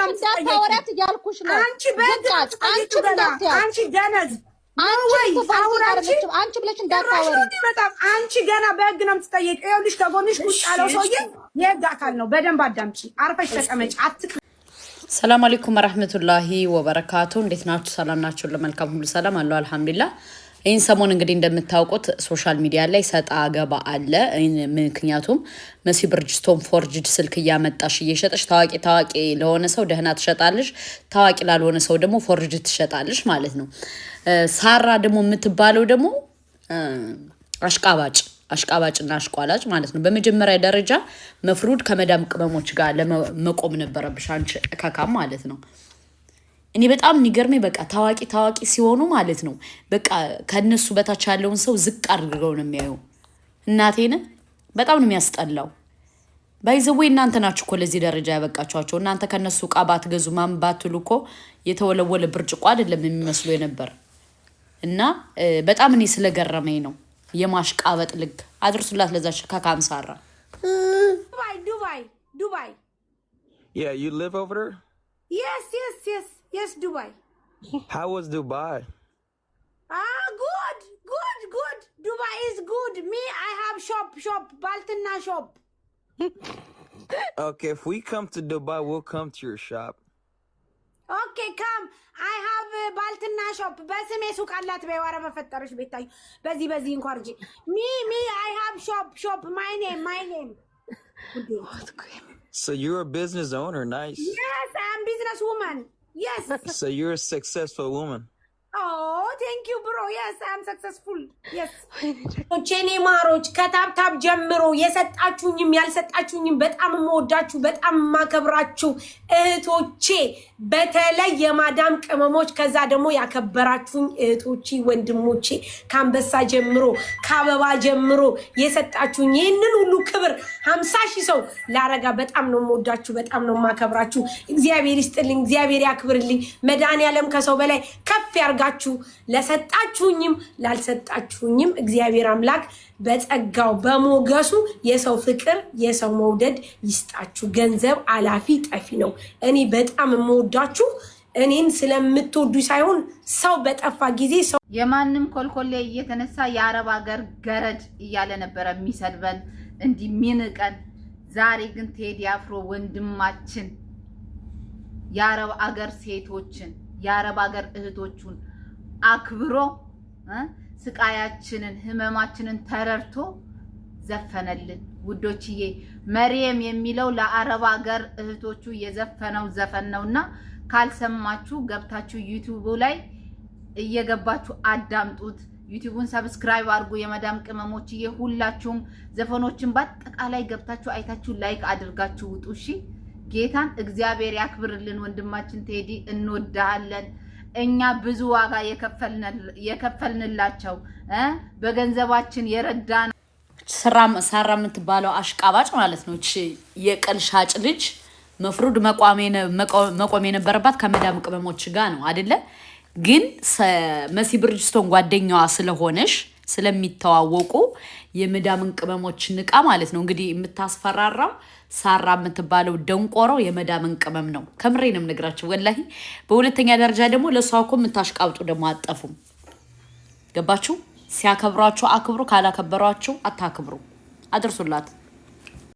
ነው እንዳታወራት እያልኩሽ ነው። አንቺ በቃ አንቺ ደነዝ አንቺ ብለሽ እንዳታወሪ። አንቺ ገና በህግ ነው የምትጠየቂው። ይኸውልሽ ከጎንሽ ቁጭ ያለው ሰውዬ የህግ አካል ነው። በደንብ አዳምጪ። አርፈሽ ተቀመጪ። ሰላም አለይኩም ወራህመቱላሂ ወበረካቱ። እንዴት ናችሁ? ሰላም ናችሁ? ለመልካም ሁሉ ሰላም አለው አልহামዱሊላህ። ይህን ሰሞን እንግዲህ እንደምታውቁት ሶሻል ሚዲያ ላይ ሰጣ ገባ አለ። ምክንያቱም መሲ ብርጅስቶን ፎርጅድ ስልክ እያመጣሽ እየሸጠሽ ታዋቂ ለሆነ ሰው ደህና ትሸጣለሽ፣ ታዋቂ ላልሆነ ሰው ደግሞ ፎርጅድ ትሸጣለሽ ማለት ነው። ሳራ ደግሞ የምትባለው ደግሞ አሽቃባጭና አሽቋላጭ ማለት ነው። በመጀመሪያ ደረጃ መፍሩድ ከመዳም ቅመሞች ጋር ለመቆም ነበረብሽ አንቺ ካካም ማለት ነው። እኔ በጣም የሚገርመኝ በቃ ታዋቂ ሲሆኑ ማለት ነው በቃ ከነሱ በታች ያለውን ሰው ዝቅ አድርገው ነው የሚያዩ። እናቴን በጣም ነው የሚያስጠላው። ባይዘው እናንተ ናችሁ እኮ ለዚህ ደረጃ ያበቃችኋቸው። እናንተ ከነሱ ዕቃ ባትገዙ ማን ባትሉ እኮ የተወለወለ ብርጭቆ አይደለም የሚመስሉ የነበር እና በጣም እኔ ስለገረመኝ ነው የማሽቃበጥ ልክ አድርሱላት ለዛ ካካም ሳራ። ዱባይ Yeah, you live over there? Yes, Dubai. How was Dubai? Good. Dubai is good. Me, I have shop, Baltina shop. Okay, if we come to Dubai, we'll come to your shop. Okay, come. I have Baltina shop. በስሜ ሱቅ አላት በዋራ በፈጠረሽ ቤታዩ በዚህ እንኳርጂ me I have shop. My name. So you're a business owner, nice. Yes, I'm business woman. Yes. So you're a successful woman. Oh, thank you, bro. Yes, I'm successful. Yes. ቼኔ ማሮች ከታብታብ ጀምሮ የሰጣችሁኝም ያልሰጣችሁኝም በጣም የምወዳችሁ በጣም ማከብራችሁ እህቶቼ፣ በተለይ የማዳም ቅመሞች፣ ከዛ ደግሞ ያከበራችሁኝ እህቶቼ ወንድሞቼ፣ ካንበሳ ጀምሮ ካበባ ጀምሮ የሰጣችሁኝ ይሄንን ሁሉ ክብር 50,000 ሰው ላረጋ በጣም ነው የምወዳችሁ በጣም ነው ማከብራችሁ። እግዚአብሔር ይስጥልኝ፣ እግዚአብሔር ያክብርልኝ። መድኃኒዓለም ከሰው በላይ ከፍ ያርጋችሁ። ለሰጣችሁኝም ላልሰጣችሁኝም እግዚአብሔር አምላክ በጸጋው በሞገሱ የሰው ፍቅር የሰው መውደድ ይስጣችሁ። ገንዘብ አላፊ ጠፊ ነው። እኔ በጣም የምወዳችሁ እኔን ስለምትወዱ ሳይሆን ሰው በጠፋ ጊዜ ሰው የማንም ኮልኮሌ እየተነሳ የአረብ ሀገር ገረድ እያለ ነበር የሚሰድበን እንዲህ ሚንቀን። ዛሬ ግን ቴዲ አፍሮ ወንድማችን የአረብ ሀገር ሴቶችን የአረብ ሀገር እህቶቹን አክብሮ ስቃያችንን ህመማችንን ተረርቶ ዘፈነልን። ውዶችዬ መርየም የሚለው ለአረብ ሀገር እህቶቹ የዘፈነው ዘፈን ነውና ካልሰማችሁ ገብታችሁ ዩቲዩብ ላይ እየገባችሁ አዳምጡት። ዩቲዩቡን ሰብስክራይብ አድርጉ። የመዳም ቅመሞችዬ ሁላችሁም ዘፈኖችን በአጠቃላይ ገብታችሁ አይታችሁ ላይክ አድርጋችሁ ውጡ። እሺ ጌታን እግዚአብሔር ያክብርልን። ወንድማችን ቴዲ እንወዳለን። እኛ ብዙ ዋጋ የከፈልንላቸው በገንዘባችን የረዳን ሳራ የምትባለው አሽቃባጭ ማለት ነው። እቺ የቀልሻጭ ልጅ መፍሩድ መቆም የነበረባት ከመዳም ቅመሞች ጋር ነው አይደለ? ግን መሲ ብርጅስቶን ጓደኛዋ ስለሆነሽ ስለሚተዋወቁ የመዳምን ቅመሞች ንቃ ማለት ነው። እንግዲህ የምታስፈራራው ሳራ የምትባለው ደንቆሮ የመዳምን ቅመም ነው። ከምሬንም ነግራችሁ ወላሂ። በሁለተኛ ደረጃ ደግሞ ለሷው እኮ የምታሽቃብጡ ደግሞ አጠፉም። ገባችሁ? ሲያከብሯችሁ አክብሩ፣ ካላከበሯችሁ አታክብሩ። አድርሱላት።